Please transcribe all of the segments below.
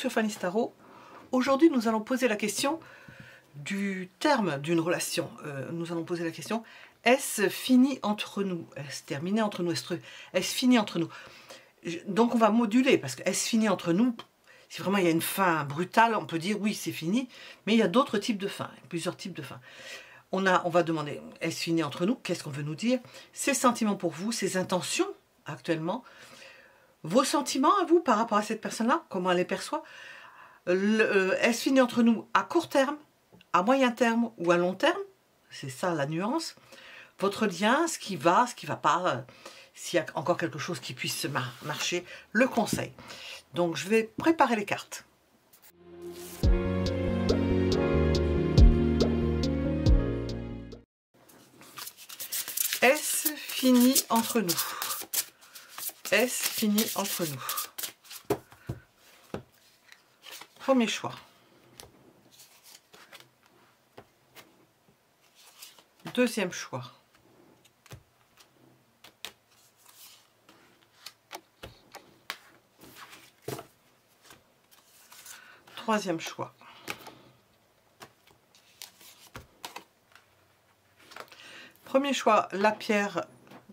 sur Fanny Starot. Aujourd'hui, nous allons poser la question du terme d'une relation. Nous allons poser la question, est-ce fini entre nous? Est-ce terminé entre nous? Est-ce fini entre nous? Donc on va moduler, parce que est-ce fini entre nous? Si vraiment il y a une fin brutale, on peut dire oui, c'est fini, mais il y a d'autres types de fins, plusieurs types de fins. On va demander, est-ce fini entre nous? Qu'est-ce qu'on veut nous dire? Ses sentiments pour vous, ses intentions actuellement, vos sentiments à vous par rapport à cette personne-là, comment elle les perçoit. Est-ce fini entre nous à court terme, à moyen terme ou à long terme? C'est ça la nuance. Votre lien, ce qui va pas, s'il y a encore quelque chose qui puisse marcher, le conseil. Donc je vais préparer les cartes. Est-ce fini entre nous? Est-ce fini entre nous? Premier choix. Deuxième choix. Troisième choix. Premier choix, la pierre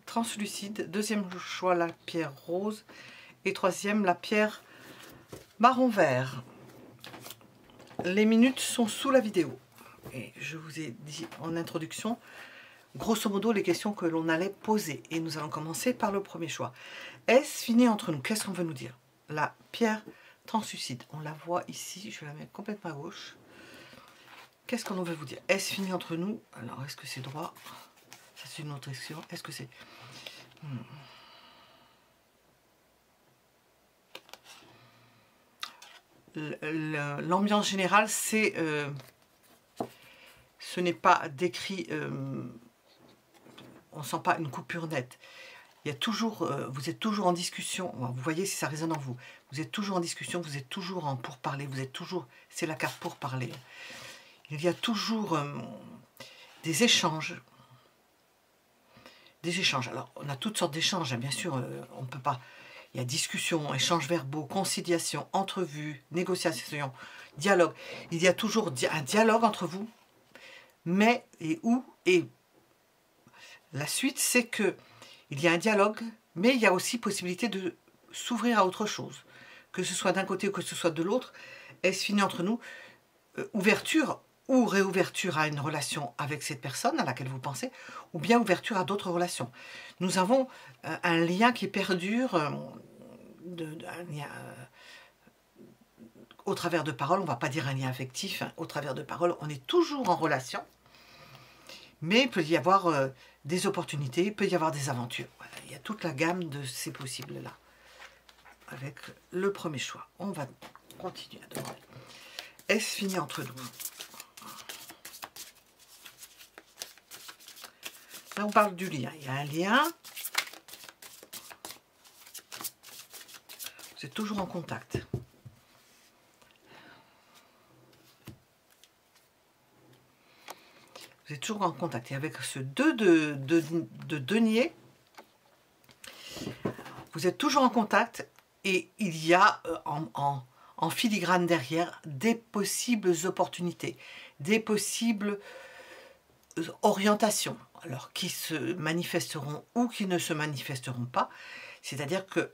translucide. Deuxième choix, la pierre rose. Et troisième, la pierre marron vert. Les minutes sont sous la vidéo. Et je vous ai dit en introduction, grosso modo, les questions que l'on allait poser. Et nous allons commencer par le premier choix. Est-ce fini entre nous? Qu'est-ce qu'on veut nous dire? La pierre translucide. On la voit ici. Je la mets complètement à gauche. Qu'est-ce qu'on veut vous dire? Est-ce fini entre nous? Alors, est-ce que c'est droit? Ça, c'est une autre question. Est-ce que c'est... L'ambiance générale, c'est... ce n'est pas décrit... on ne sent pas une coupure nette. Il y a toujours... vous êtes toujours en discussion. Vous voyez si ça résonne en vous. Vous êtes toujours en discussion, vous êtes toujours en pourparler. Vous êtes toujours... C'est la carte pourparler. Il y a toujours des échanges. Des échanges. Alors, on a toutes sortes d'échanges, hein, bien sûr, on ne peut pas... Il y a discussion, échanges verbaux, conciliation, entrevue, négociation, dialogue. Il y a toujours un dialogue entre vous, mais et où et la suite, c'est que il y a un dialogue, mais il y a aussi possibilité de s'ouvrir à autre chose, que ce soit d'un côté ou que ce soit de l'autre. Est-ce fini entre nous? Ouverture ou réouverture à une relation avec cette personne à laquelle vous pensez, ou bien ouverture à d'autres relations. Nous avons un lien qui perdure, un lien, au travers de paroles, on ne va pas dire un lien affectif, hein, au travers de paroles, on est toujours en relation, mais il peut y avoir des opportunités, il peut y avoir des aventures. Voilà, il y a toute la gamme de ces possibles-là, avec le premier choix. On va continuer à demander. Est-ce fini entre nous? Là, on parle du lien. Il y a un lien. Vous êtes toujours en contact. Vous êtes toujours en contact. Et avec ce 2 de denier, vous êtes toujours en contact. Et il y a en filigrane derrière des possibles opportunités, des possibles orientations. Alors, qui se manifesteront ou qui ne se manifesteront pas. C'est-à-dire que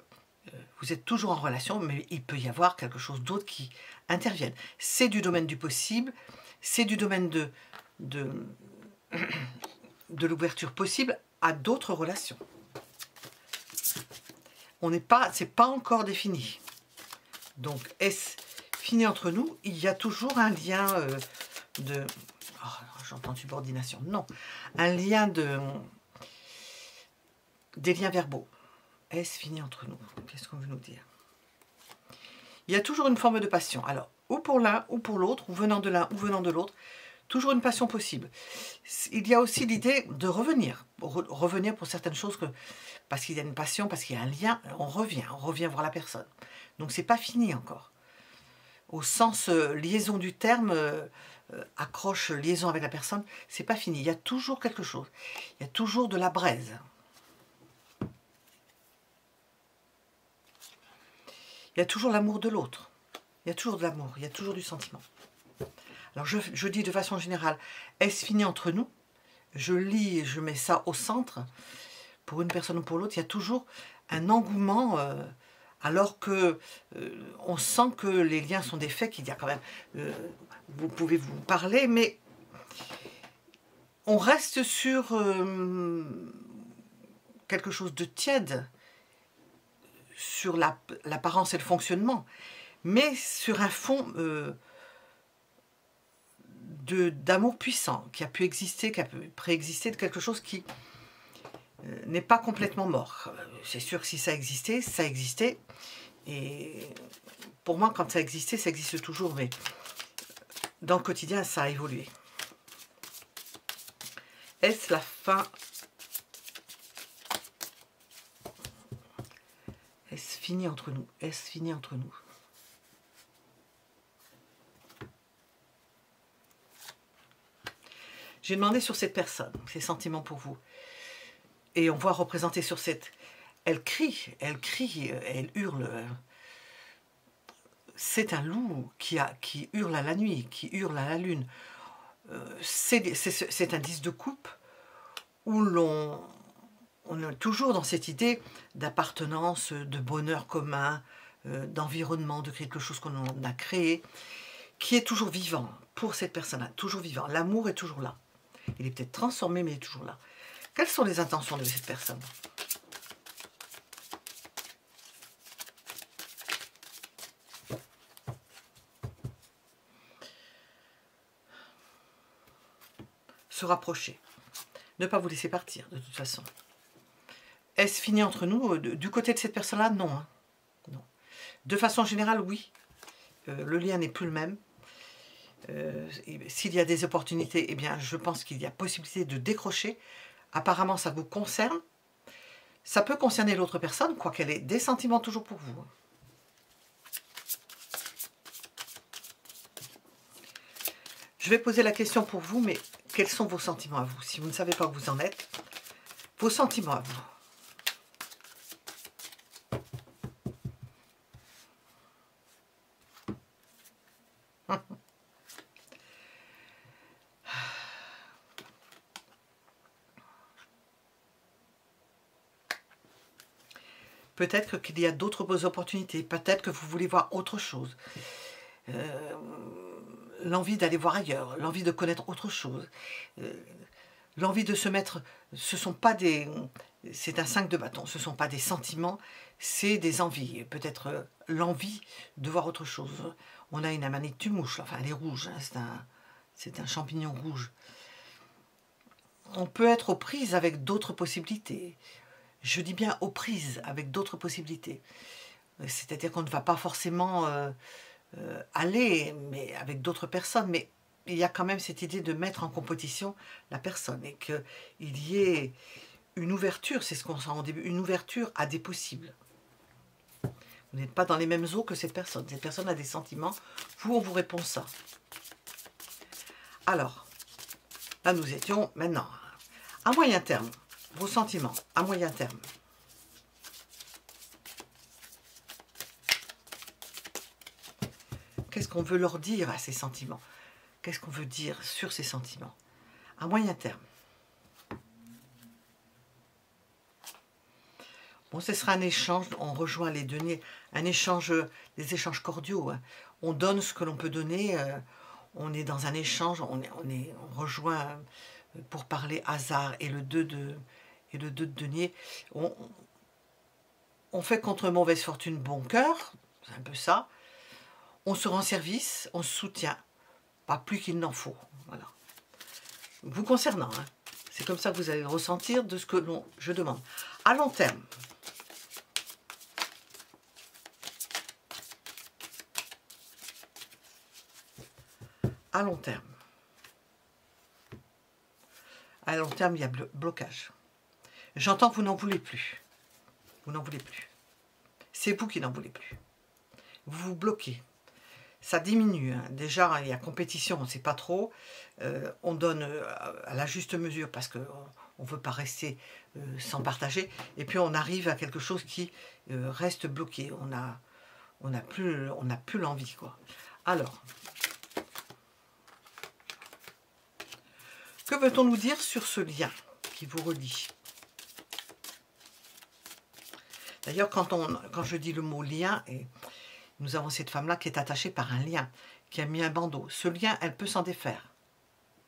vous êtes toujours en relation, mais il peut y avoir quelque chose d'autre qui intervienne. C'est du domaine du possible, c'est du domaine de l'ouverture possible à d'autres relations. C'est pas encore défini. Donc, est-ce fini entre nous? Il y a toujours un lien de... Oh, j'entends subordination. Non. Un lien des liens verbaux. Est-ce fini entre nous? Qu'est-ce qu'on veut nous dire? Il y a toujours une forme de passion. Alors, ou pour l'un ou pour l'autre, ou venant de l'un ou venant de l'autre, toujours une passion possible. Il y a aussi l'idée de revenir. Revenir pour certaines choses, parce qu'il y a une passion, parce qu'il y a un lien, on revient voir la personne. Donc, c'est pas fini encore. Au sens liaison du terme... accroche, liaison avec la personne, c'est pas fini. Il y a toujours quelque chose. Il y a toujours de la braise. Il y a toujours l'amour de l'autre. Il y a toujours de l'amour, il y a toujours du sentiment. Alors je dis de façon générale, est-ce fini entre nous? Je lis et je mets ça au centre. Pour une personne ou pour l'autre, il y a toujours un engouement, alors que on sent que les liens sont défaits, qu'il y a quand même... vous pouvez vous parler, mais on reste sur quelque chose de tiède, sur l'apparence et le fonctionnement, mais sur un fond d'amour puissant, qui a pu exister, qui a pu préexister de quelque chose qui n'est pas complètement mort. C'est sûr que si ça existait, et pour moi, quand ça existait, ça existe toujours, mais dans le quotidien, ça a évolué. Est-ce la fin? Est-ce fini entre nous? Est-ce fini entre nous? J'ai demandé sur cette personne, ses sentiments pour vous. Et on voit représenté sur cette... Elle crie, elle hurle. C'est un loup qui hurle à la nuit, qui hurle à la lune. C'est un 10 de coupe où on est toujours dans cette idée d'appartenance, de bonheur commun, d'environnement, de quelque chose qu'on a créé, qui est toujours vivant pour cette personne-là, toujours vivant. L'amour est toujours là. Il est peut-être transformé, mais il est toujours là. Quelles sont les intentions de cette personne? Se rapprocher. Ne pas vous laisser partir, de toute façon. Est-ce fini entre nous? Du côté de cette personne-là, non, hein. Non. De façon générale, oui. Le lien n'est plus le même. S'il y a des opportunités, eh bien, je pense qu'il y a possibilité de décrocher. Apparemment, ça vous concerne. Ça peut concerner l'autre personne, quoiqu'elle ait des sentiments toujours pour vous. Je vais poser la question pour vous, mais quels sont vos sentiments à vous? Si vous ne savez pas où vous en êtes, vos sentiments à vous. Peut-être qu'il y a d'autres opportunités, peut-être que vous voulez voir autre chose. L'envie d'aller voir ailleurs, l'envie de connaître autre chose. L'envie de se mettre... Ce sont pas des... C'est un 5 de bâton, ce ne sont pas des sentiments, c'est des envies. Peut-être l'envie de voir autre chose. On a une amanite mouche, enfin elle est rouge, hein, c'est un champignon rouge. On peut être aux prises avec d'autres possibilités. Je dis bien aux prises avec d'autres possibilités. C'est-à-dire qu'on ne va pas forcément aller mais avec d'autres personnes, mais il y a quand même cette idée de mettre en compétition la personne et qu'il y ait une ouverture, c'est ce qu'on sent au début, une ouverture à des possibles. Vous n'êtes pas dans les mêmes eaux que cette personne. Cette personne a des sentiments. Vous, on vous répond ça. Alors, là nous étions maintenant à moyen terme. Vos sentiments à moyen terme. Qu'est-ce qu'on veut leur dire à ces sentiments? Qu'est-ce qu'on veut dire sur ces sentiments? À moyen terme. Bon, ce sera un échange, on rejoint les deniers, un échange, des échanges cordiaux. Hein. On donne ce que l'on peut donner, on est dans un échange, on rejoint pour parler hasard et le 2 de denier. On fait contre mauvaise fortune bon cœur, c'est un peu ça. On se rend service, on se soutient, pas plus qu'il n'en faut. Voilà. Vous concernant, hein. C'est comme ça que vous allez le ressentir de ce que je demande. À long terme. À long terme. À long terme, il y a blocage. J'entends que vous n'en voulez plus. Vous n'en voulez plus. C'est vous qui n'en voulez plus. Vous vous bloquez. Ça diminue. Hein. Déjà, il y a compétition, on ne sait pas trop. On donne à la juste mesure parce qu'on ne veut pas rester sans partager. Et puis, on arrive à quelque chose qui reste bloqué. On n'a plus l'envie, quoi. Alors, que veut-on nous dire sur ce lien qui vous relie? D'ailleurs, quand je dis le mot lien, et nous avons cette femme-là qui est attachée par un lien, qui a mis un bandeau. Ce lien, elle peut s'en défaire.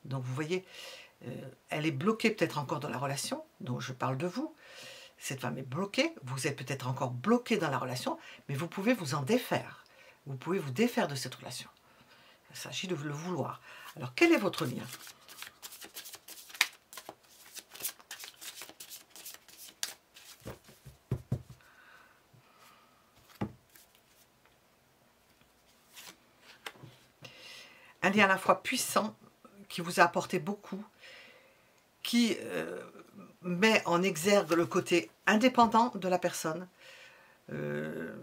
Donc, vous voyez, elle est bloquée peut-être encore dans la relation, donc je parle de vous. Cette femme est bloquée, vous êtes peut-être encore bloqué dans la relation, mais vous pouvez vous en défaire. Vous pouvez vous défaire de cette relation. Il s'agit de le vouloir. Alors, quel est votre lien? Un lien à la fois puissant, qui vous a apporté beaucoup, qui met en exergue le côté indépendant de la personne. Il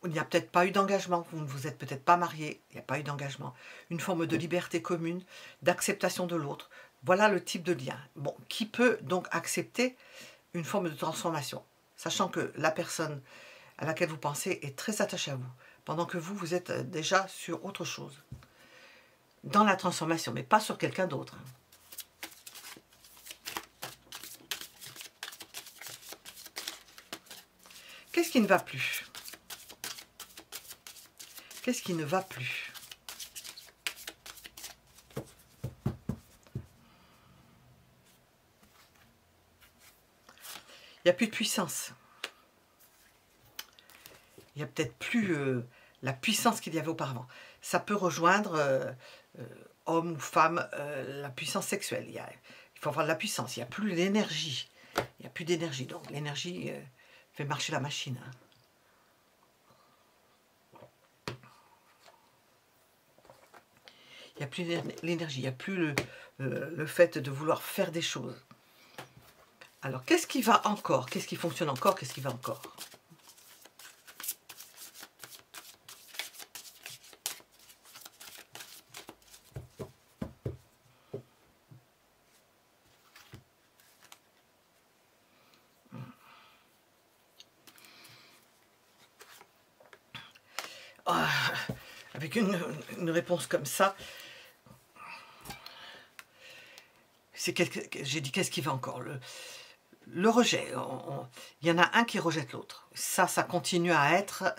n'y a peut-être pas eu d'engagement, vous ne vous êtes peut-être pas marié, il n'y a pas eu d'engagement. Une forme de liberté commune, d'acceptation de l'autre. Voilà le type de lien. Bon, qui peut donc accepter une forme de transformation, sachant que la personne à laquelle vous pensez est très attachée à vous, pendant que vous, vous êtes déjà sur autre chose. Dans la transformation, mais pas sur quelqu'un d'autre. Qu'est-ce qui ne va plus? Qu'est-ce qui ne va plus? Il n'y a plus de puissance. Il n'y a peut-être plus la puissance qu'il y avait auparavant. Ça peut rejoindre homme ou femme, la puissance sexuelle. Il faut avoir de la puissance. Il n'y a plus l'énergie. Il n'y a plus d'énergie. Donc l'énergie fait marcher la machine. Hein. Il n'y a plus l'énergie. Il n'y a plus le fait de vouloir faire des choses. Alors, qu'est-ce qui va encore? Qu'est-ce qui fonctionne encore? Qu'est-ce qui va encore? Avec une réponse comme ça, j'ai dit qu'est-ce qui va encore? Le rejet. Il y en a un qui rejette l'autre. Ça continue à être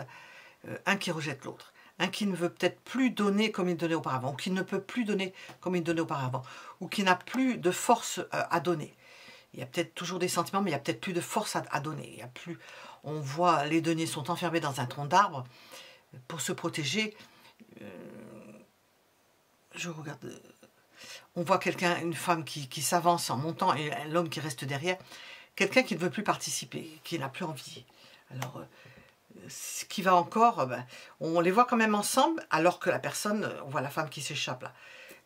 un qui rejette l'autre. Un qui ne veut peut-être plus donner comme il donnait auparavant, ou qui ne peut plus donner comme il donnait auparavant, ou qui n'a plus de force à donner. Il y a peut-être toujours des sentiments, mais il n'y a peut-être plus de force à donner. Il y a plus, on voit les deniers sont enfermés dans un tronc d'arbre pour se protéger. Je regarde. On voit quelqu'un, une femme qui s'avance en montant et l'homme qui reste derrière. Quelqu'un qui ne veut plus participer, qui n'a plus envie. Alors, ce qui va encore, on les voit quand même ensemble, alors que la personne, on voit la femme qui s'échappe là,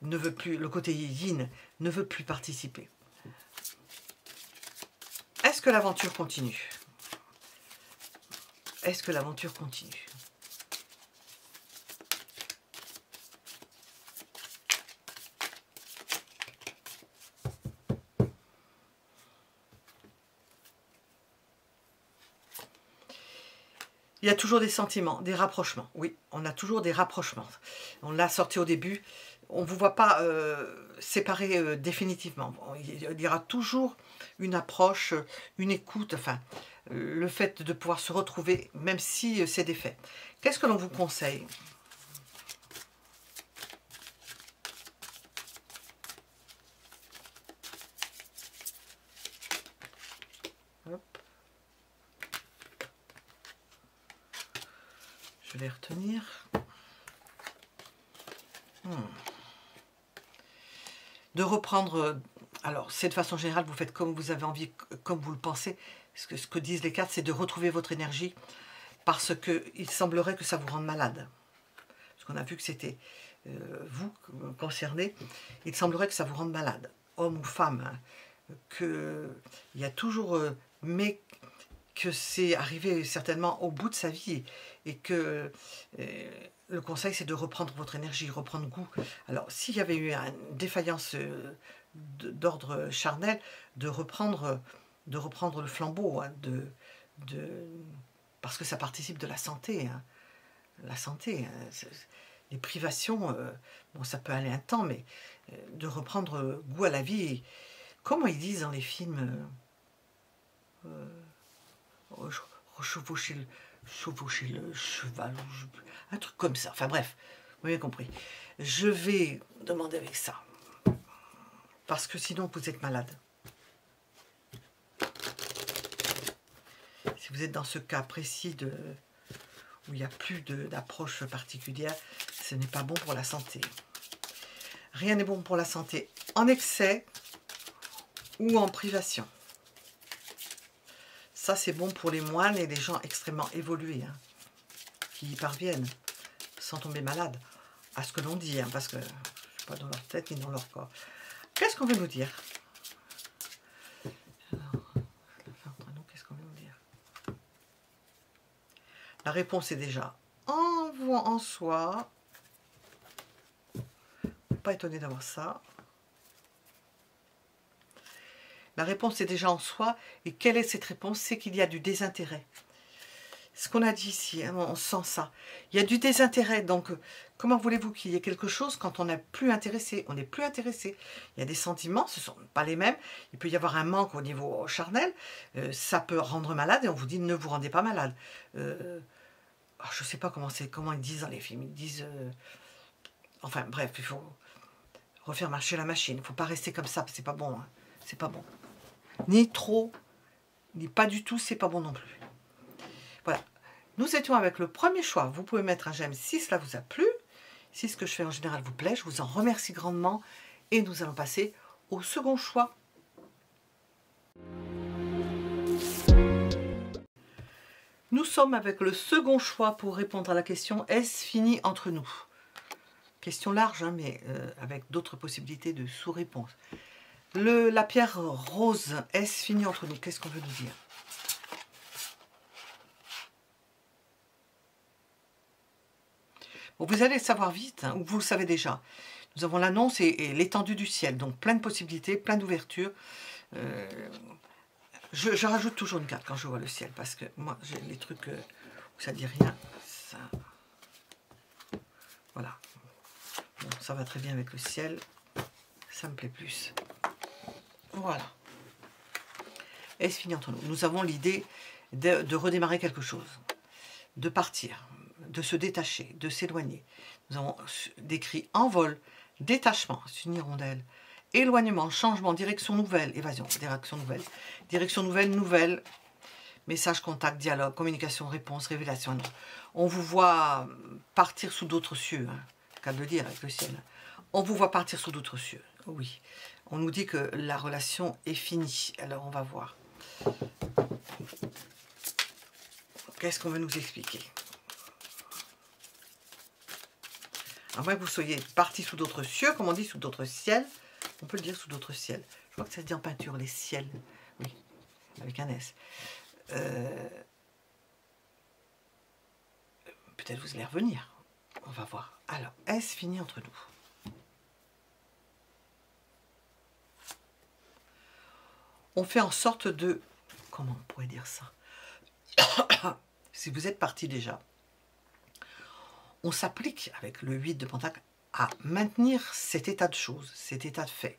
ne veut plus, le côté yin, ne veut plus participer. Est-ce que l'aventure continue? Est-ce que l'aventure continue? Il y a toujours des sentiments, des rapprochements. Oui, on a toujours des rapprochements. On l'a sorti au début. On ne vous voit pas séparés définitivement. Il y aura toujours une approche, une écoute, enfin, le fait de pouvoir se retrouver, même si c'est des faits. Qu'est-ce que l'on vous conseille? Hop. Je vais retenir. De reprendre, alors c'est de façon générale, vous faites comme vous avez envie, comme vous le pensez. Ce que disent les cartes, c'est de retrouver votre énergie, parce qu'il semblerait que ça vous rende malade. Parce qu'on a vu que c'était vous concerné, il semblerait que ça vous rende malade, homme ou femme, hein, qu'il y a toujours, mais que c'est arrivé certainement au bout de sa vie, et que le conseil c'est de reprendre votre énergie, reprendre goût. Alors s'il y avait eu une défaillance d'ordre charnel, de reprendre le flambeau, hein, parce que ça participe de la santé, hein. la santé. Les privations, bon, ça peut aller un temps, mais de reprendre goût à la vie. Comment ils disent dans les films chevaucher le cheval, un truc comme ça. Enfin bref, vous avez compris. Je vais demander avec ça, parce que sinon vous êtes malade. Si vous êtes dans ce cas précis où il n'y a plus d'approche particulière, ce n'est pas bon pour la santé. Rien n'est bon pour la santé en excès ou en privation. Ça, c'est bon pour les moines et les gens extrêmement évolués, hein, qui y parviennent, sans tomber malade, à ce que l'on dit, hein, parce que je ne suis pas dans leur tête ni dans leur corps. Qu'est-ce qu'on veut nous dire? Qu'est-ce qu'on veut nous dire? La réponse est déjà en soi. Pas étonné d'avoir ça. La réponse est déjà en soi. Et quelle est cette réponse? C'est qu'il y a du désintérêt. Ce qu'on a dit ici, hein, on sent ça. Il y a du désintérêt. Donc, comment voulez-vous qu'il y ait quelque chose quand on n'est plus intéressé? On n'est plus intéressé. Il y a des sentiments, ce ne sont pas les mêmes. Il peut y avoir un manque au niveau charnel. Ça peut rendre malade et on vous dit ne vous rendez pas malade. Je ne sais pas comment ils disent dans les films. Ils disent... enfin, bref, il faut refaire marcher la machine. Il ne faut pas rester comme ça. C'est pas bon. Hein. C'est pas bon. Ni trop, ni pas du tout, c'est pas bon non plus. Voilà. Nous étions avec le premier choix. Vous pouvez mettre un j'aime si cela vous a plu. Si ce que je fais en général vous plaît, je vous en remercie grandement. Et nous allons passer au second choix. Nous sommes avec le second choix pour répondre à la question « Est-ce fini entre nous ?» Question large, hein, mais avec d'autres possibilités de sous-réponse. La pierre rose, est-ce fini entre nous? Qu'est-ce qu'on veut nous dire? Bon, vous allez le savoir vite, hein, ou vous le savez déjà. Nous avons l'annonce et l'étendue du ciel, donc plein de possibilités, plein d'ouvertures. Je rajoute toujours une carte quand je vois le ciel, parce que moi, j'ai les trucs où ça dit rien. Ça... Voilà. Bon, ça va très bien avec le ciel. Ça me plaît plus. Voilà. Est-ce fini entre nous? Nous avons l'idée de redémarrer quelque chose, de partir, de se détacher, de s'éloigner. Nous avons décrit envol, détachement, c'est une hirondelle, éloignement, changement, direction nouvelle, évasion, direction nouvelle, message, contact, dialogue, communication, réponse, révélation. On vous voit partir sous d'autres cieux, hein, qu'à le dire avec le ciel. On vous voit partir sous d'autres cieux, oui. On nous dit que la relation est finie. Alors, on va voir. Qu'est-ce qu'on veut nous expliquer? À moins que vous soyez parti sous d'autres cieux, comme on dit, sous d'autres ciels. On peut le dire sous d'autres ciels. Je crois que ça se dit en peinture, les ciels. Oui, avec un S. Peut-être vous allez revenir. On va voir. Alors, est-ce fini entre nous? On fait en sorte de... Comment on pourrait dire ça? Si vous êtes parti déjà, on s'applique avec le 8 de Pentacle à maintenir cet état de choses, cet état de fait,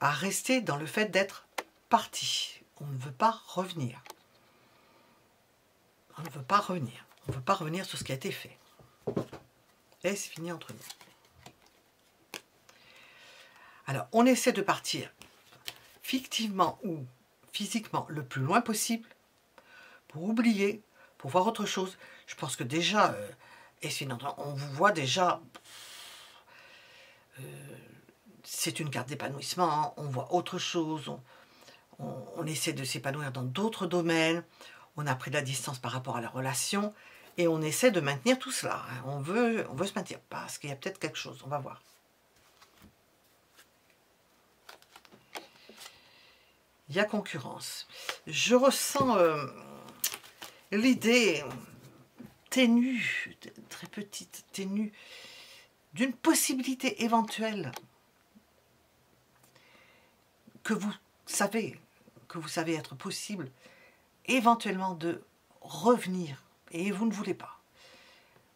à rester dans le fait d'être parti. On ne veut pas revenir. On ne veut pas revenir. On ne veut pas revenir sur ce qui a été fait. Est-ce fini entre nous? Alors, on essaie de partir fictivement ou physiquement le plus loin possible pour oublier, pour voir autre chose. Je pense que déjà, on vous voit déjà, c'est une carte d'épanouissement, hein, on voit autre chose, on essaie de s'épanouir dans d'autres domaines, on a pris de la distance par rapport à la relation, et on essaie de maintenir tout cela. Hein. On veut se maintenir, parce qu'il y a peut-être quelque chose, on va voir. Il y a concurrence. Je ressens l'idée ténue, très petite, ténue, d'une possibilité éventuelle que vous savez être possible, éventuellement de revenir, et vous ne voulez pas.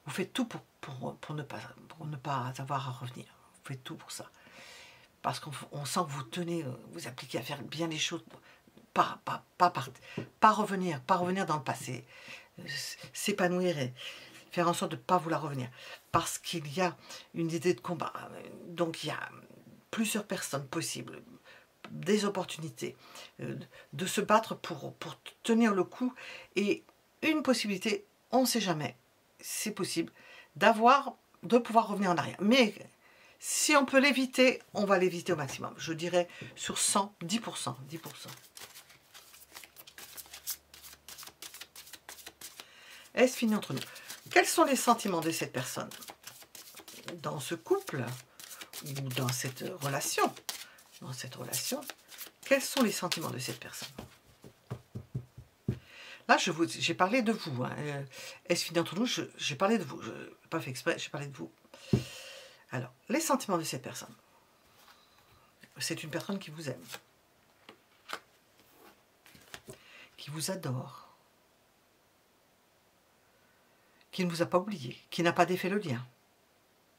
Vous faites tout pour ne pas avoir à revenir. Vous faites tout pour ça. Parce qu'on sent que vous tenez, vous appliquez à faire bien les choses, pas revenir dans le passé, s'épanouir et faire en sorte de ne pas vouloir revenir. Parce qu'il y a une idée de combat. Donc il y a plusieurs personnes possibles, des opportunités, de se battre pour tenir le coup. Et une possibilité, on ne sait jamais, c'est possible, de pouvoir revenir en arrière. Mais si on peut l'éviter, on va l'éviter au maximum. Je dirais sur 100, 10%. 10%. Est-ce fini entre nous? Quels sont les sentiments de cette personne dans ce couple ou dans cette relation? Quels sont les sentiments de cette personne? Là, j'ai parlé de vous. Hein. Est-ce fini entre nous? J'ai parlé de vous. Je n'ai pas fait exprès, j'ai parlé de vous. Alors, les sentiments de cette personne. C'est une personne qui vous aime, qui vous adore, qui ne vous a pas oublié, qui n'a pas défait le lien.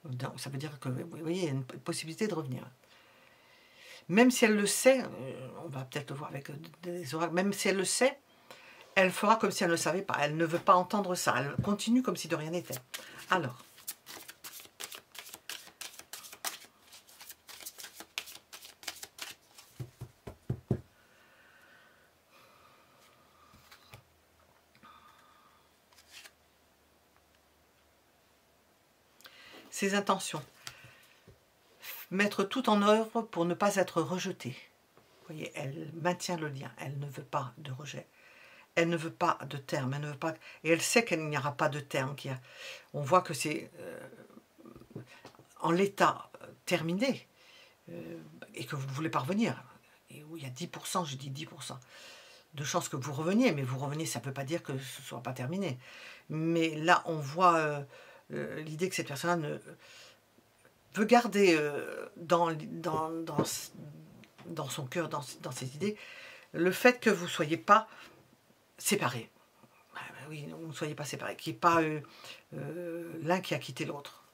Donc, ça veut dire que, vous voyez, il y a une possibilité de revenir. Même si elle le sait, on va peut-être le voir avec des oracles, même si elle le sait, elle fera comme si elle ne le savait pas. Elle ne veut pas entendre ça. Elle continue comme si de rien n'était. Alors, ses intentions. Mettre tout en œuvre pour ne pas être rejetée. Vous voyez, elle maintient le lien. Elle ne veut pas de rejet. Elle ne veut pas de terme. Elle ne veut pas... Et elle sait qu'il n'y aura pas de terme. On voit que c'est en l'état terminé et que vous ne voulez pas revenir. Et où il y a 10%, je dis 10%, de chances que vous reveniez. Mais vous reveniez, ça ne peut pas dire que ce ne soit pas terminé. Mais là, on voit l'idée que cette personne veut garder dans son cœur, dans ses idées, le fait que vous ne soyez pas séparés. Oui, vous ne soyez pas séparés, qu'il n'y ait pas l'un qui a quitté l'autre.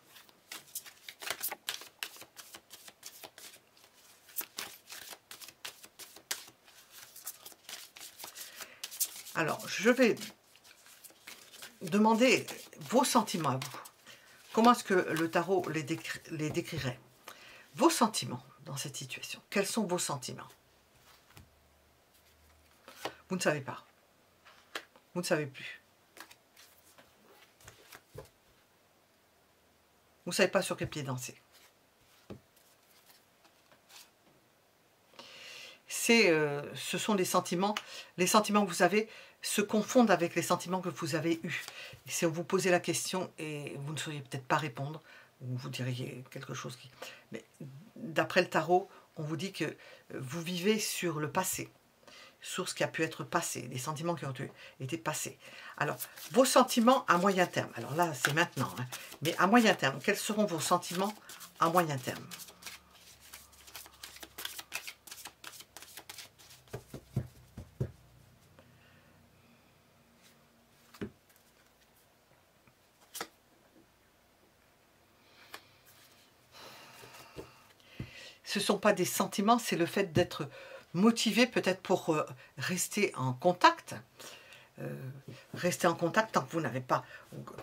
Alors, je vais demander vos sentiments à vous. Comment est-ce que le tarot les décrirait? Vos sentiments dans cette situation. Quels sont vos sentiments? Vous ne savez pas. Vous ne savez plus. Vous ne savez pas sur quel pied danser. Ce sont des sentiments. Les sentiments que vous avez se confondent avec les sentiments que vous avez eus. Et si on vous posait la question et vous ne sauriez peut-être pas répondre, ou vous diriez quelque chose qui... Mais d'après le tarot, on vous dit que vous vivez sur le passé, sur ce qui a pu être passé, les sentiments qui ont été passés. Alors, vos sentiments à moyen terme. Alors là, c'est maintenant. Hein, mais à moyen terme, quels seront vos sentiments à moyen terme? Ce ne sont pas des sentiments, c'est le fait d'être motivé peut-être pour rester en contact. Rester en contact tant que vous n'avez pas,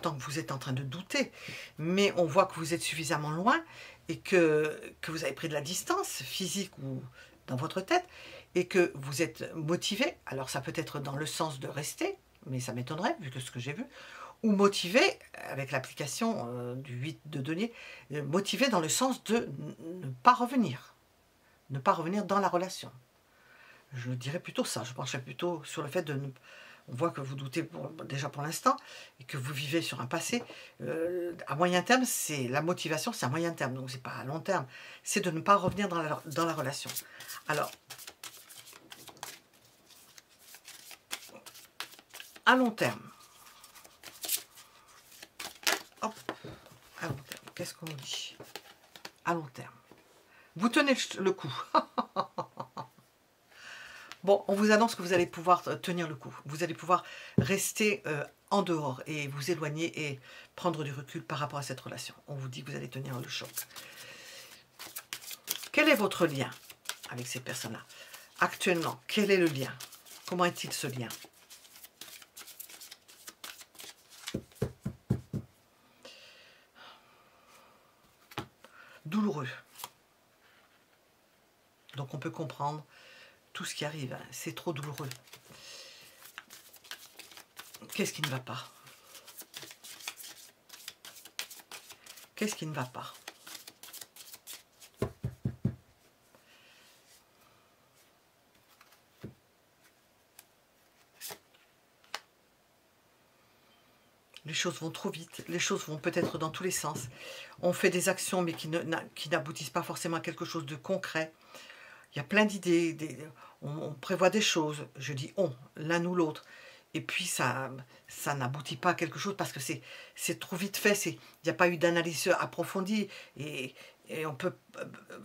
tant que vous êtes en train de douter. Mais on voit que vous êtes suffisamment loin et que vous avez pris de la distance physique ou dans votre tête et que vous êtes motivé. Alors ça peut être dans le sens de rester, mais ça m'étonnerait vu que ce que j'ai vu. Ou motivé, avec l'application du 8 de denier, motivé dans le sens de ne pas revenir. Ne pas revenir dans la relation. Je dirais plutôt ça. Je pencherais plutôt sur le fait de... On voit que vous doutez déjà pour l'instant et que vous vivez sur un passé. À moyen terme, c'est la motivation, c'est à moyen terme. Donc, c'est pas à long terme. C'est de ne pas revenir dans la relation. Alors, à long terme. Hop, à long terme. Qu'est-ce qu'on dit? À long terme. Vous tenez le coup. Bon, on vous annonce que vous allez pouvoir tenir le coup. Vous allez pouvoir rester en dehors et vous éloigner et prendre du recul par rapport à cette relation. On vous dit que vous allez tenir le choc. Quel est votre lien avec ces personnes-là? Actuellement, quel est le lien? Comment est-il ce lien? Douloureux. Donc on peut comprendre tout ce qui arrive. Hein. C'est trop douloureux. Qu'est-ce qui ne va pas? Qu'est-ce qui ne va pas? Les choses vont trop vite, les choses vont peut-être dans tous les sens. On fait des actions mais qui n'aboutissent pas forcément à quelque chose de concret. Il y a plein d'idées, on prévoit des choses, je dis on, l'un ou l'autre. Et puis ça n'aboutit pas à quelque chose parce que c'est trop vite fait, il n'y a pas eu d'analyse approfondie. Et on peut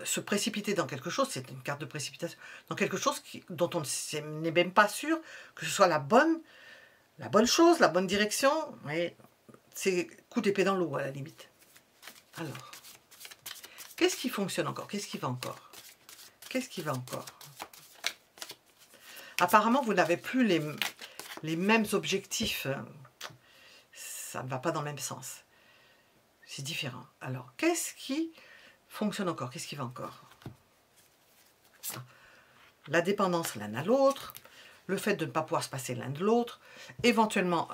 se précipiter dans quelque chose, c'est une carte de précipitation, dans quelque chose dont on n'est même pas sûr que ce soit la bonne chose, la bonne direction. Mais c'est coup d'épée dans l'eau à la limite. Alors, qu'est-ce qui fonctionne encore? Qu'est-ce qui va encore? Qu'est-ce qui va encore? Apparemment, vous n'avez plus les mêmes objectifs. Ça ne va pas dans le même sens. C'est différent. Alors, qu'est-ce qui fonctionne encore? Qu'est-ce qui va encore? La dépendance l'un à l'autre, le fait de ne pas pouvoir se passer l'un de l'autre, éventuellement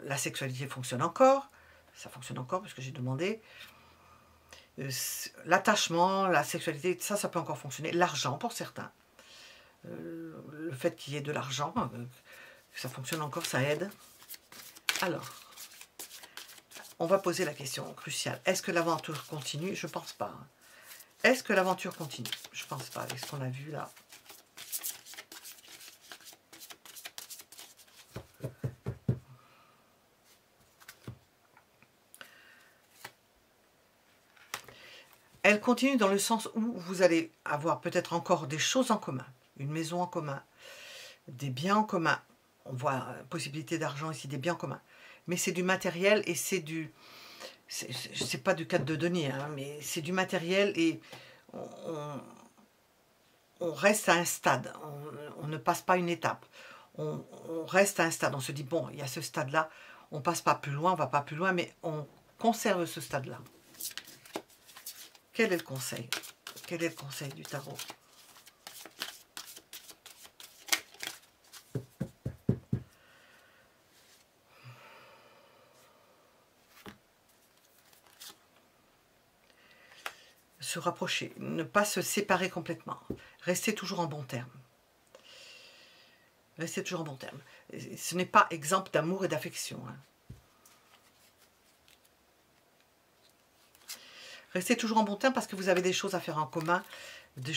la sexualité fonctionne encore, ça fonctionne encore parce que j'ai demandé, l'attachement, la sexualité, ça peut encore fonctionner, l'argent pour certains, le fait qu'il y ait de l'argent, ça fonctionne encore, ça aide. Alors, on va poser la question cruciale, est-ce que l'aventure continue? Je ne pense pas. Est-ce que l'aventure continue? Je ne pense pas, avec ce qu'on a vu là. Elle continue dans le sens où vous allez avoir peut-être encore des choses en commun, une maison en commun, des biens en commun. On voit possibilité d'argent ici, des biens en commun. Mais c'est du matériel et c'est pas du cadre de denier, hein, mais c'est du matériel et on reste à un stade, on ne passe pas une étape. On reste à un stade, on se dit, bon, il y a ce stade-là, on ne passe pas plus loin, on ne va pas plus loin, mais on conserve ce stade-là. Quel est le conseil? Quel est le conseil du tarot? Se rapprocher, ne pas se séparer complètement. Rester toujours en bon terme. Rester toujours en bon terme. Ce n'est pas exemple d'amour et d'affection. Hein. Restez toujours en bon terme parce que vous avez des choses à faire en commun, des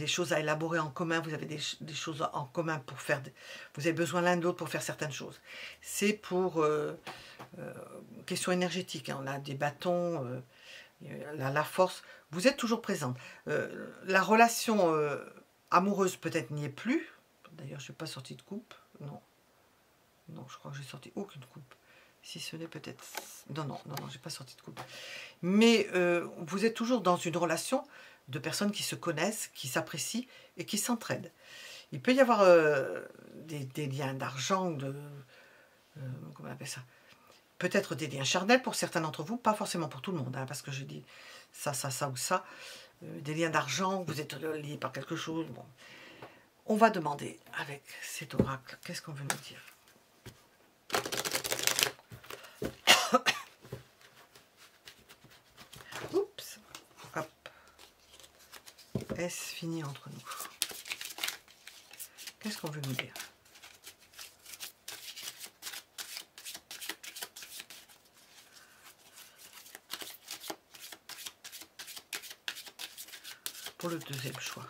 choses à élaborer en commun, vous avez des choses en commun pour faire, vous avez besoin l'un de l'autre pour faire certaines choses. C'est pour question énergétique, hein. On a des bâtons, la force, vous êtes toujours présente. La relation amoureuse peut-être n'y est plus, d'ailleurs je ne suis pas sortie de coupe, non, je crois que j'ai sorti aucune coupe. Si ce n'est peut-être... Non, j'ai pas sorti de couple. Mais vous êtes toujours dans une relation de personnes qui se connaissent, qui s'apprécient et qui s'entraident. Il peut y avoir des liens d'argent, comment on appelle ça? Peut-être des liens charnels pour certains d'entre vous, pas forcément pour tout le monde, hein, parce que je dis ça ou ça. Des liens d'argent, vous êtes liés par quelque chose. Bon. On va demander avec cet oracle, qu'est-ce qu'on veut nous dire? Oups, hop. Est-ce fini entre nous? Qu'est-ce qu'on veut nous dire? Pour le deuxième choix.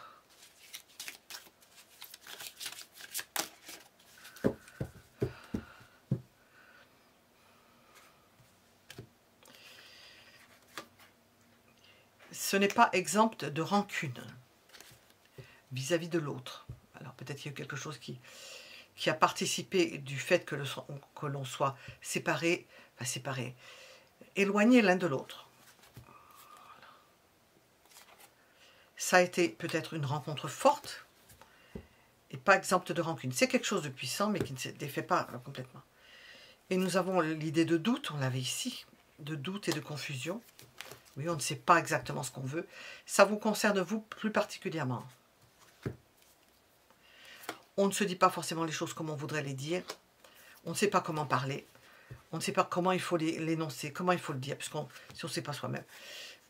Ce n'est pas exempt de rancune vis-à-vis de l'autre. Alors peut-être qu'il y a eu quelque chose qui qui a participé du fait que l'on soit séparés, éloignés l'un de l'autre. Ça a été peut-être une rencontre forte et pas exempte de rancune. C'est quelque chose de puissant, mais qui ne se défait pas complètement. Et nous avons l'idée de doute, on l'avait ici, de doute et de confusion. Oui, on ne sait pas exactement ce qu'on veut. Ça vous concerne, vous, plus particulièrement. On ne se dit pas forcément les choses comme on voudrait les dire. On ne sait pas comment parler. On ne sait pas comment il faut l'énoncer, comment il faut le dire, si on ne sait pas soi-même.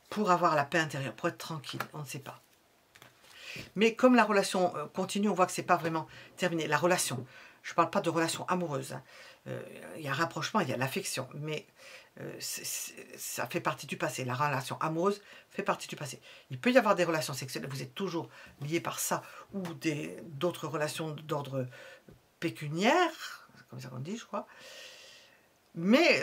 Pour avoir la paix intérieure, pour être tranquille, on ne sait pas. Mais comme la relation continue, on voit que ce n'est pas vraiment terminé. La relation, je ne parle pas de relation amoureuse. Hein. Il y a un rapprochement, il y a l'affection, mais ça fait partie du passé. La relation amoureuse fait partie du passé. Il peut y avoir des relations sexuelles, vous êtes toujours liés par ça, ou d'autres relations d'ordre pécuniaire, c'est comme ça qu'on dit, je crois. Mais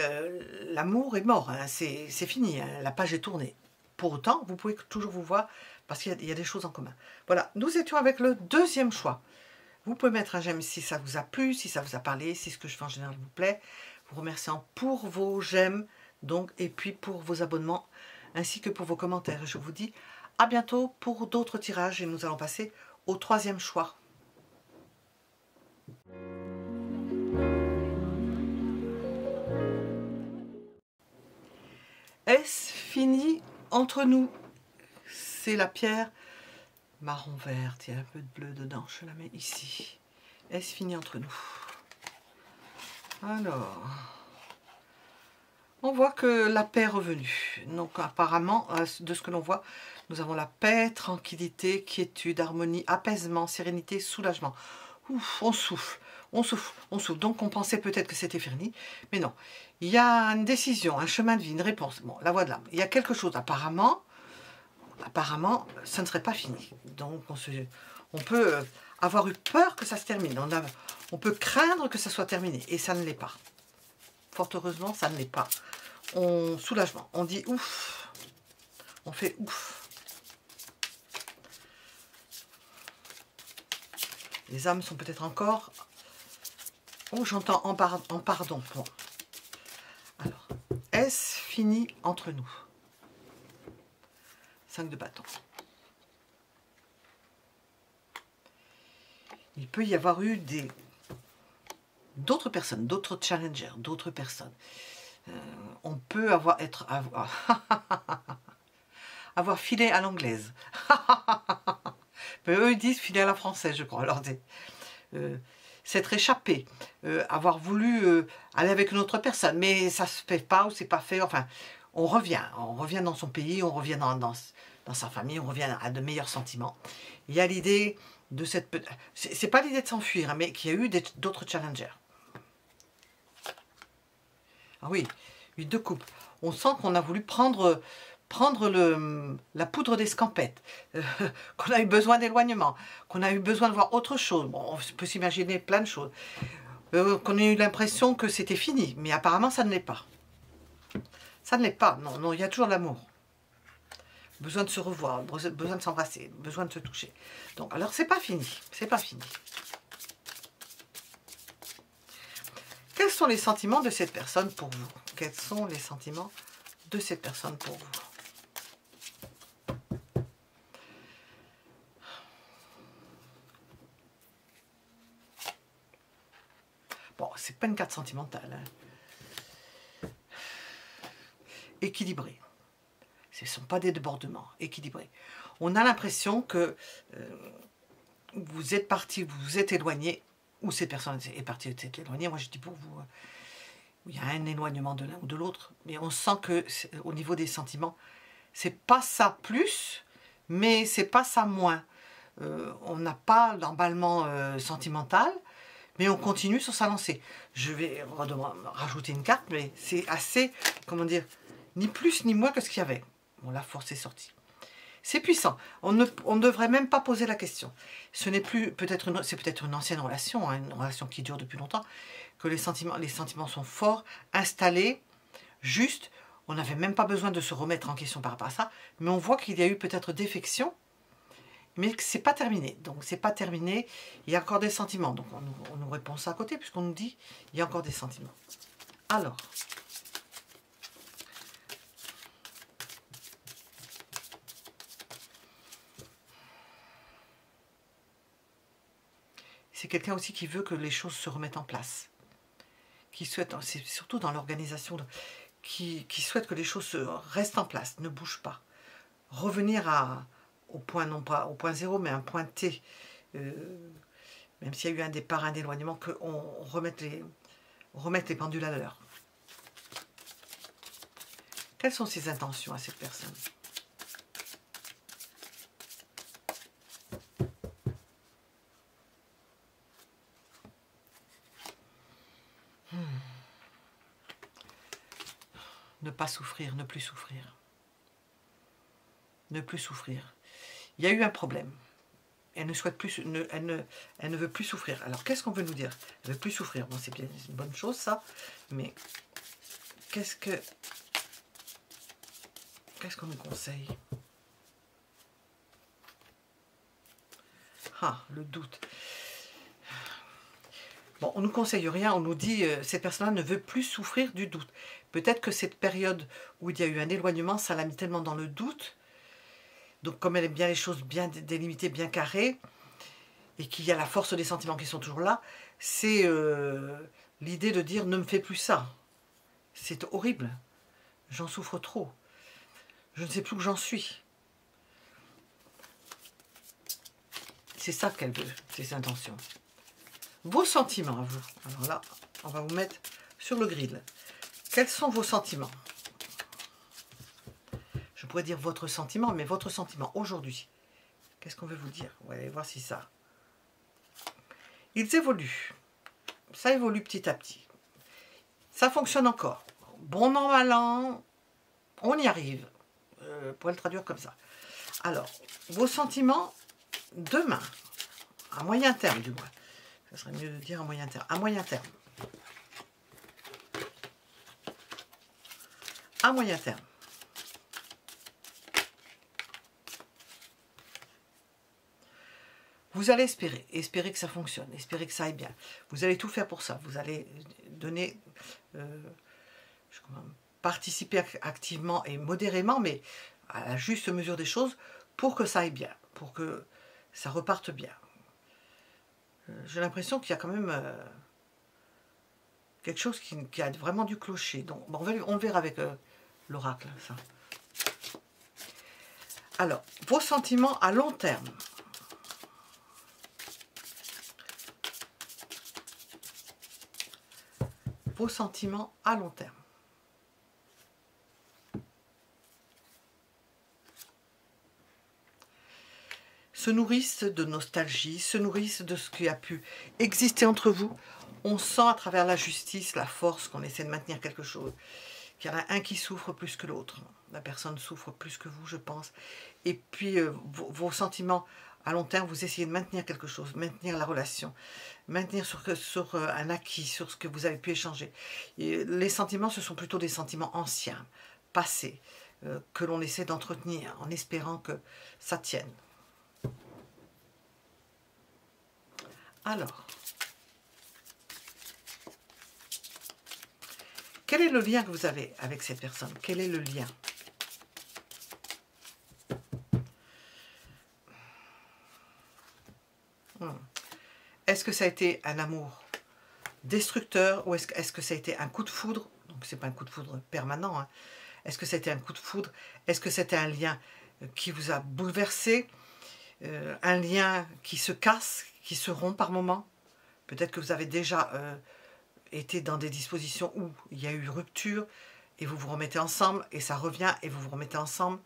l'amour est mort, hein, c'est fini, hein, la page est tournée. Pour autant, vous pouvez toujours vous voir, parce qu'il y a des choses en commun. Voilà, nous étions avec le deuxième choix. Vous pouvez mettre un j'aime si ça vous a plu, si ça vous a parlé, si ce que je fais en général vous plaît. Vous remerciant pour vos j'aime, donc, et puis pour vos abonnements, ainsi que pour vos commentaires. Et je vous dis à bientôt pour d'autres tirages, et nous allons passer au troisième choix. Est-ce fini entre nous? C'est la pierre marron verte, il y a un peu de bleu dedans, je la mets ici. Est-ce fini entre nous? Alors, on voit que la paix est revenue. Donc apparemment, de ce que l'on voit, nous avons la paix, tranquillité, quiétude, harmonie, apaisement, sérénité, soulagement. Ouf, on souffle, on souffle, on souffle. Donc on pensait peut-être que c'était fini, mais non. Il y a une décision, un chemin de vie, une réponse. Bon, la voie de l'âme. Il y a quelque chose, apparemment, ça ne serait pas fini. Donc on peut avoir eu peur que ça se termine. On peut craindre que ça soit terminé, et ça ne l'est pas. Fort heureusement, ça ne l'est pas. Soulagement, on dit ouf, on fait ouf. Les âmes sont peut-être encore... Oh, j'entends en pardon. Bon. Alors, est-ce fini entre nous? 5 de bâton. Il peut y avoir eu d'autres personnes, d'autres challengers, d'autres personnes. On peut avoir filé à l'anglaise. Mais eux ils disent filer à la française, je crois. Alors, s'être échappé, avoir voulu aller avec une autre personne, mais ça se fait pas ou c'est pas fait. Enfin, on revient dans son pays, on revient dans sa famille, on revient à de meilleurs sentiments. Il y a l'idée de cette... C'est pas l'idée de s'enfuir, hein, mais qu'il y a eu d'autres challengers. Ah oui, 8 de coupe. On sent qu'on a voulu prendre la poudre d'escampette, qu'on a eu besoin d'éloignement, qu'on a eu besoin de voir autre chose. Bon, on peut s'imaginer plein de choses. Qu'on a eu l'impression que c'était fini, mais apparemment ça ne l'est pas. Ça ne l'est pas, non, non, il y a toujours l'amour. Besoin de se revoir, besoin de s'embrasser, besoin de se toucher. Donc, alors c'est pas fini, c'est pas fini. Quels sont les sentiments de cette personne pour vous? Quels sont les sentiments de cette personne pour vous? Bon, c'est pas une carte sentimentale. Hein. Équilibré. Ce ne sont pas des débordements, équilibrés. On a l'impression que vous êtes parti, vous vous êtes éloigné, ou cette personne est partie, vous êtes éloigné. Moi, je dis pour vous, il y a un éloignement de l'un ou de l'autre, mais on sent que au niveau des sentiments, c'est pas ça plus, mais c'est pas ça moins. On n'a pas d'emballement sentimental, mais on continue sur sa lancée. Je vais rajouter une carte, mais c'est assez, comment dire, ni plus ni moins que ce qu'il y avait. Bon, la force est sortie. C'est puissant. On ne devrait même pas poser la question. Ce n'est plus peut-être c'est peut-être une ancienne relation, hein, une relation qui dure depuis longtemps, que les sentiments sont forts, installés, justes. On n'avait même pas besoin de se remettre en question par rapport à ça, mais on voit qu'il y a eu peut-être défection mais que c'est pas terminé. Donc c'est pas terminé, il y a encore des sentiments. Donc on nous répond ça à côté, puisqu'on nous dit il y a encore des sentiments. Alors, c'est quelqu'un aussi qui veut que les choses se remettent en place, qui souhaite, c'est surtout dans l'organisation, qui souhaite que les choses restent en place, ne bougent pas. Revenir au point, non pas au point zéro, mais un point T, même s'il y a eu un départ, un éloignement, qu'on remette les pendules à l'heure. Quelles sont ses intentions à cette personne? Ne pas souffrir, ne plus souffrir. Ne plus souffrir. Il y a eu un problème. Elle ne souhaite plus, elle ne veut plus souffrir. Alors, qu'est-ce qu'on veut nous dire? Elle ne veut plus souffrir. Bon, c'est bien, c'est une bonne chose, ça. Mais qu'est-ce qu'on nous conseille? Ah, le doute. Bon, on ne nous conseille rien, on nous dit cette personne-là ne veut plus souffrir du doute. Peut-être que cette période où il y a eu un éloignement, ça l'a mis tellement dans le doute. Donc, comme elle aime bien les choses bien délimitées, bien carrées, et qu'il y a la force des sentiments qui sont toujours là, c'est l'idée de dire ne me fais plus ça. C'est horrible. J'en souffre trop. Je ne sais plus où j'en suis. C'est ça qu'elle veut, ses intentions. Vos sentiments à vous. Alors là, on va vous mettre sur le grill. Quels sont vos sentiments? Je pourrais dire votre sentiment, mais votre sentiment aujourd'hui. Qu'est-ce qu'on veut vous dire? On va aller voir si ça... Ils évoluent. Ça évolue petit à petit. Ça fonctionne encore. Bon an, mal an, on y arrive. On pourrait le traduire comme ça. Alors, vos sentiments, demain, à moyen terme du moins. Ça serait mieux de dire à moyen terme. À moyen terme. À moyen terme. Vous allez espérer que ça fonctionne, espérer que ça aille bien. Vous allez tout faire pour ça. Vous allez donner, participer activement et modérément, mais à la juste mesure des choses, pour que ça aille bien, pour que ça reparte bien. J'ai l'impression qu'il y a quand même quelque chose qui a vraiment du clocher. Donc, bon, on verra avec l'oracle, ça. Alors, vos sentiments à long terme. Vos sentiments à long terme. Se nourrissent de nostalgie, se nourrissent de ce qui a pu exister entre vous. On sent à travers la justice, la force, qu'on essaie de maintenir quelque chose. Qu'il y en a un qui souffre plus que l'autre. La personne souffre plus que vous, je pense. Et puis, vos sentiments à long terme, vous essayez de maintenir quelque chose, maintenir la relation, maintenir sur un acquis, sur ce que vous avez pu échanger. Et les sentiments, ce sont plutôt des sentiments anciens, passés, que l'on essaie d'entretenir en espérant que ça tienne. Alors, quel est le lien que vous avez avec cette personne? Quel est le lien? Est-ce que ça a été un amour destructeur ou est-ce que ça a été un coup de foudre? Donc, ce n'est pas un coup de foudre permanent. Hein. Est-ce que ça a été un coup de foudre? Est-ce que c'était un lien qui vous a bouleversé? Un lien qui se casse, qui se rompt par moments? Peut-être que vous avez déjà été dans des dispositions où il y a eu rupture et vous vous remettez ensemble et ça revient et vous vous remettez ensemble.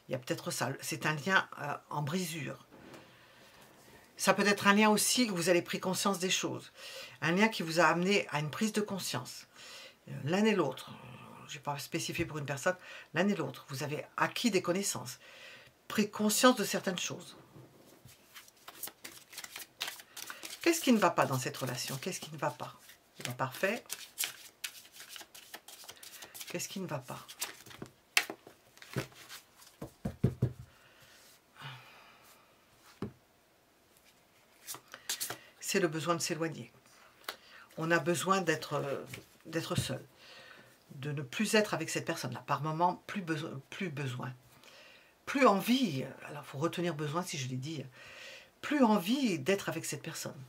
Il y a peut-être ça. C'est un lien en brisure. Ça peut être un lien aussi où vous avez pris conscience des choses. Un lien qui vous a amené à une prise de conscience. L'un et l'autre. Je n'ai pas spécifié pour une personne. L'un et l'autre. Vous avez acquis des connaissances. Pris conscience de certaines choses. Qu'est-ce qui ne va pas dans cette relation? Qu'est-ce qui ne va pas? C'est pas parfait. Qu'est-ce qui ne va pas? c'est le besoin de s'éloigner. On a besoin d'être seul, de ne plus être avec cette personne-là. Par moment, plus besoin. Plus envie, alors il faut retenir besoin si je l'ai dit, plus envie d'être avec cette personne.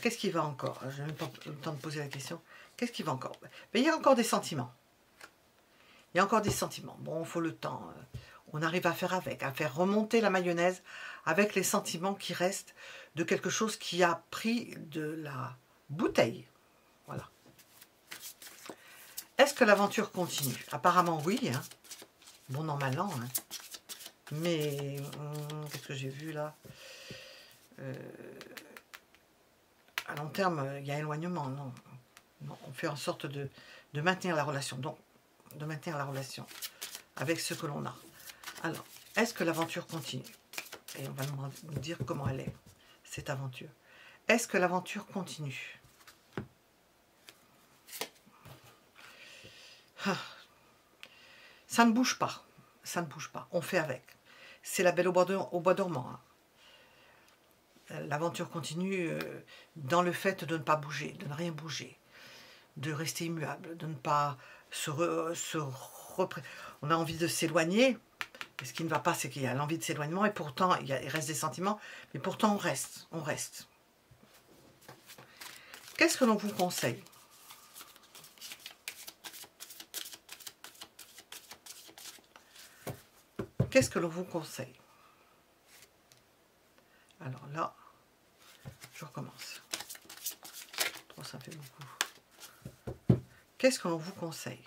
Qu'est-ce qui va encore? Je n'ai même pas le temps de poser la question. Qu'est-ce qui va encore? Mais il y a encore des sentiments. Il y a encore des sentiments. Bon, il faut le temps. On arrive à faire avec, à faire remonter la mayonnaise avec les sentiments qui restent de quelque chose qui a pris de la bouteille. Voilà. Est-ce que l'aventure continue? Apparemment oui. Hein. Bon an, mal an. Hein. Mais, qu'est-ce que j'ai vu là? À long terme, il y a éloignement. Non. Non, on fait en sorte de maintenir la relation. Donc, de maintenir la relation avec ce que l'on a. Alors, est-ce que l'aventure continue? Et on va nous dire comment elle est, cette aventure. Est-ce que l'aventure continue? Ça ne bouge pas. Ça ne bouge pas. On fait avec. C'est la belle au bois dormant. Hein. L'aventure continue dans le fait de ne pas bouger, de ne rien bouger, de rester immuable, de ne pas on a envie de s'éloigner. Ce qui ne va pas, c'est qu'il y a l'envie de s'éloignement et pourtant, il reste des sentiments, mais pourtant on reste, on reste. Qu'est-ce que l'on vous conseille? Qu'est-ce que l'on vous conseille? Alors là, je recommence. 3, ça fait beaucoup. Qu'est-ce que l'on vous conseille?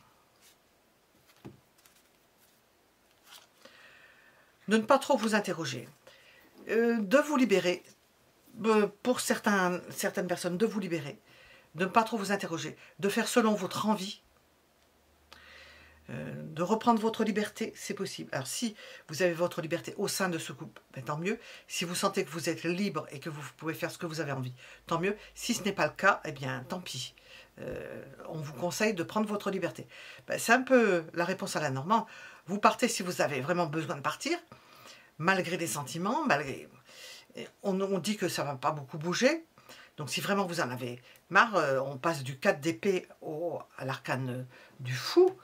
De ne pas trop vous interroger, de vous libérer, pour certaines personnes, de vous libérer, de ne pas trop vous interroger, de faire selon votre envie, de reprendre votre liberté, c'est possible. Alors si vous avez votre liberté au sein de ce couple, ben, tant mieux. Si vous sentez que vous êtes libre et que vous pouvez faire ce que vous avez envie, tant mieux. Si ce n'est pas le cas, eh bien tant pis. On vous conseille de prendre votre liberté. Ben, c'est un peu la réponse à la normande. Vous partez si vous avez vraiment besoin de partir, malgré des sentiments, malgré... On dit que ça ne va pas beaucoup bouger. Donc si vraiment vous en avez marre, on passe du 4 d'épée à l'arcane du fou,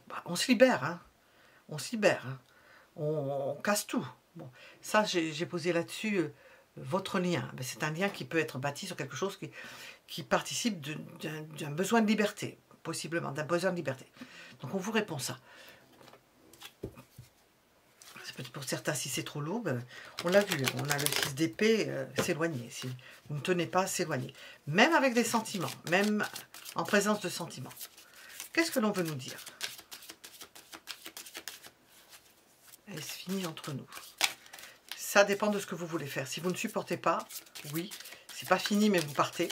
bah, on se libère. Hein. On se libère. Hein. On casse tout. Bon, ça, j'ai posé là-dessus votre lien. Ben, c'est un lien qui peut être bâti sur quelque chose qui participe d'un besoin de liberté, possiblement, d'un besoin de liberté. Donc on vous répond ça. Peut-être pour certains, si c'est trop lourd, ben, on l'a vu, on a le 6 d'épée, s'éloigner. Si vous ne tenez pas, s'éloigner. Même avec des sentiments, même en présence de sentiments. Qu'est-ce que l'on veut nous dire? Est-ce fini entre nous? Ça dépend de ce que vous voulez faire. Si vous ne supportez pas, oui, c'est pas fini, mais vous partez.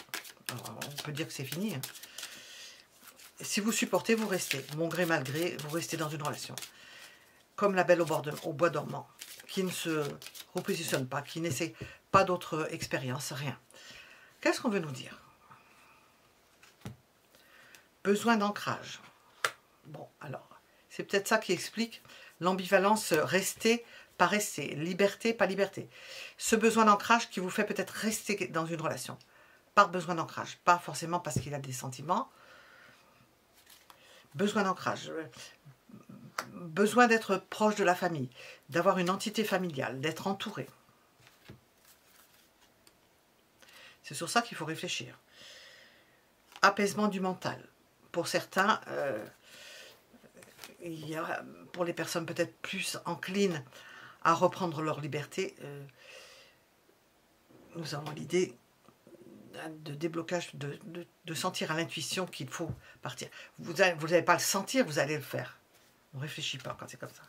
Alors, on peut dire que c'est fini. Hein. Si vous supportez, vous restez. Bon gré, mal gré, vous restez dans une relation. Comme la belle au bois dormant, qui ne se repositionne pas, qui n'essaie pas d'autres expériences, rien. Qu'est-ce qu'on veut nous dire? Besoin d'ancrage. Bon, alors, c'est peut-être ça qui explique l'ambivalence rester, pas rester, liberté, pas liberté. Ce besoin d'ancrage qui vous fait peut-être rester dans une relation, par besoin d'ancrage, pas forcément parce qu'il a des sentiments. Besoin d'ancrage. Besoin d'être proche de la famille, d'avoir une entité familiale, d'être entouré. C'est sur ça qu'il faut réfléchir. Apaisement du mental. Pour certains, il y a, pour les personnes peut-être plus enclines à reprendre leur liberté, nous avons l'idée de déblocage, de sentir à l'intuition qu'il faut partir. Vous n'allez pas le sentir, vous allez le faire. On ne réfléchit pas quand c'est comme ça.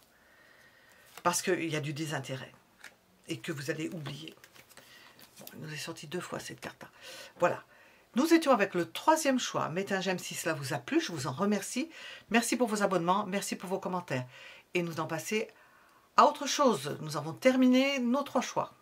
Parce qu'il y a du désintérêt. Et que vous allez oublier. Bon, il nous est sorti 2 fois cette carte-là. Voilà. Nous étions avec le 3e choix. Mettez un j'aime si cela vous a plu. Je vous en remercie. Merci pour vos abonnements. Merci pour vos commentaires. Et nous en passer à autre chose. Nous avons terminé nos 3 choix.